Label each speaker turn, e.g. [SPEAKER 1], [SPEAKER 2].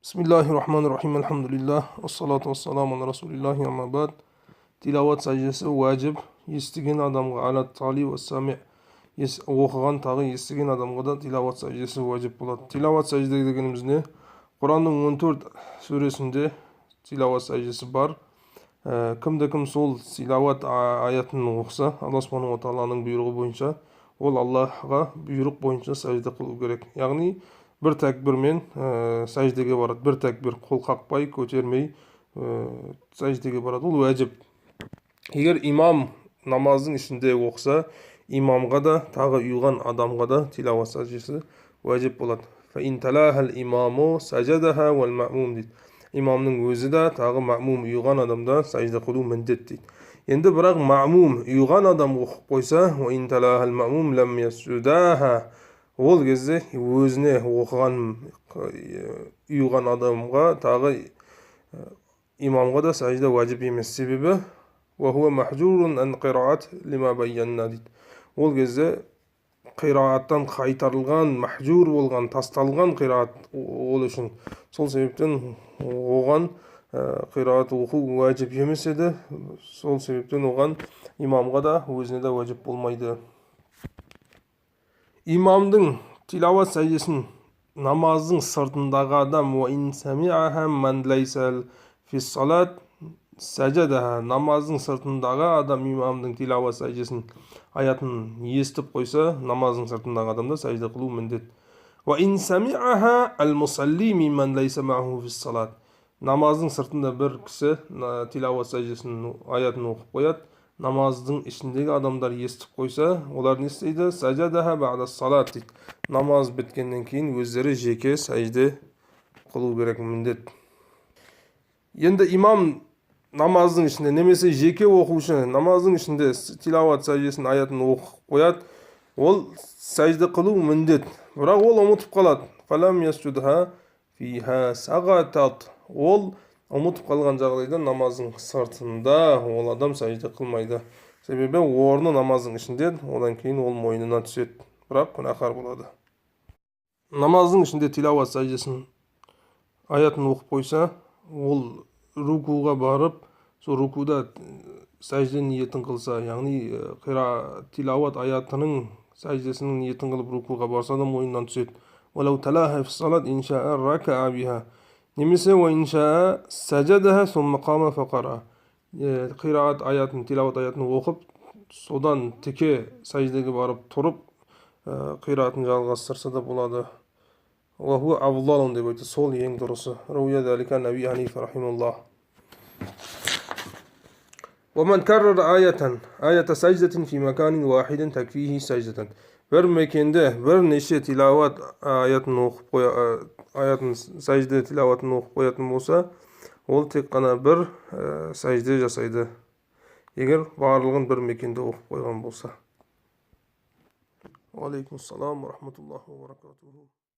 [SPEAKER 1] Bismillahirrahmanirrahim. Elhamdülillah. Essalatu vesselamu ala Resulillahi amma ba'd. Tilavat sajдасы ваджиб. Естіген адамға ала тали ва сами. Оқыған тағы естіген адамға да тилават sajдасы ваджиб болады. Тилават sajда дегеніміз не? Құранның 14 сүресінде тилават sajдасы бар. Кім сол тилават аятын оқыса, Алла Субхану ва Тағаланың бұйрығы бойынша, ол Аллахға бұйрық бойынша сажда қылу керек. Яғни бір тәкбірмен сәждеге барады. Бір тәкбір қол қақпай, көтермей сәждеге барады. Ол уәжіп. Егер имам намаздың ішінде оқыса, имамға да, тағы ұйыған адамға да тилават сәждесі уәжіп болады. فَإِنْ تَلَاهَا الْإِمَامُ سَجَدَهَا وَالْمَأْمُومُ дейді. Имамның өзі да, тағы мa'мум ұйыған адамда сәжде қылу міндет дейді. Енді бірақ мa'мум ұйыған адам оқып қойса, وَإِنْ تَلَاهَا الْمَأْمُومُ لَمْ يَسْجُدَاهَا, ол кезде өзіне оқыған ұйыған адамға тағы имамға да сәжде уәжіп емес. Себебі وَهُوَ مَحْجُورٌ أَنْ قِرَاءَةٍ لِمَا بَيَّنَّا дейді. Ол кезде қираттан қайтарылған, мәхжур болған, тасталған қират ол үшін. Сол себептен оған қират оқу уәжіп емес еді. Сол себептен оған имамға да, өзіне де уәжіп болмайды. Имамдың тилават сәждесін намаздың сыртындағы адам وَإِنْ سَمِعَهَا مَنْ لَيْسَ فِي الصَّلَاةِ سَجَدَهَا, намаздың сыртындағы адам имамдың тилават сәждесін аятын естіп қойса, намаздың сыртындағы адамда сәжде қылу міндет. وَإِنْ سَمِعَهَا الْمُصَلِّي مِمَّنْ لَيْسَ مَعَهُ فِي الصَّلَاةِ, намаздың сыртында бір кісі тилават сәждесін аятын оқып қояды, намаздың ішіндегі адамдар естіп қойса, олар не істейді? Сәжадаха бa'да салат дейді. Намаз біткеннен кейін өздері жеке сәжде қылу керек міндет. Енді имам намаздың ішінде, немесе жеке оқушы намаздың ішінде тилават сәждесін аятын оқып қояды, ол сәжде қылу міндет. Бірақ ол ұмытып қалады. Фалам ясжудха фиха сағатат. Ол ұмытып қалған жағдайда намаздың сыртында ол адам сәжде қылмайды. Себебі орны намаздың ішінде, одан кейін ол мойнына түседі. Бірақ күнәһар болады. Намаздың ішінде тилават сәждесін аятын оқып қойса, ол рукуға барып, сол рукуда сәжде ниетін қылса, яғни тилават аятының сәждесінің ниетін қылып рукуға барса да мойнынан түседі. وَلَوْ تَلَاهَا فِي الصَّلَاةِ إِنْ شَاءَ رَكَعَ بِهَا, немесе وَإِنْ شَاءَ سَجَدَهَا ثُمَّ قَامَ فَقَرَأَ, қираат аятын, тилават аятын оқып, содан тіке сәждеге барып тұрып, қираатын жалғастырса да болады. وَهُوَ أَفْضَلٌ деп айтты, сол ең дұрысы. رَوِيَ ذَلِكَ النَّبِيُّ حَنِيفَةٌ رَحِمَهُ اللَّهُ. وَمَنْ كَرَّرَ آيَةَ سَجْدَةٍ فِي مَكَانٍ وَاحِدٍ تَكْفِيهِ سَجْدَةً, бір мекенде бірнеше тилават аятын оқып аятын сәжде тилаватын оқып қоятын болса, ол тек қана бір сәжде жасайды, егер барлығын бір мекенде оқып қойған болса. Алейкум ассалам ва рахматуллахи ва баракатуху.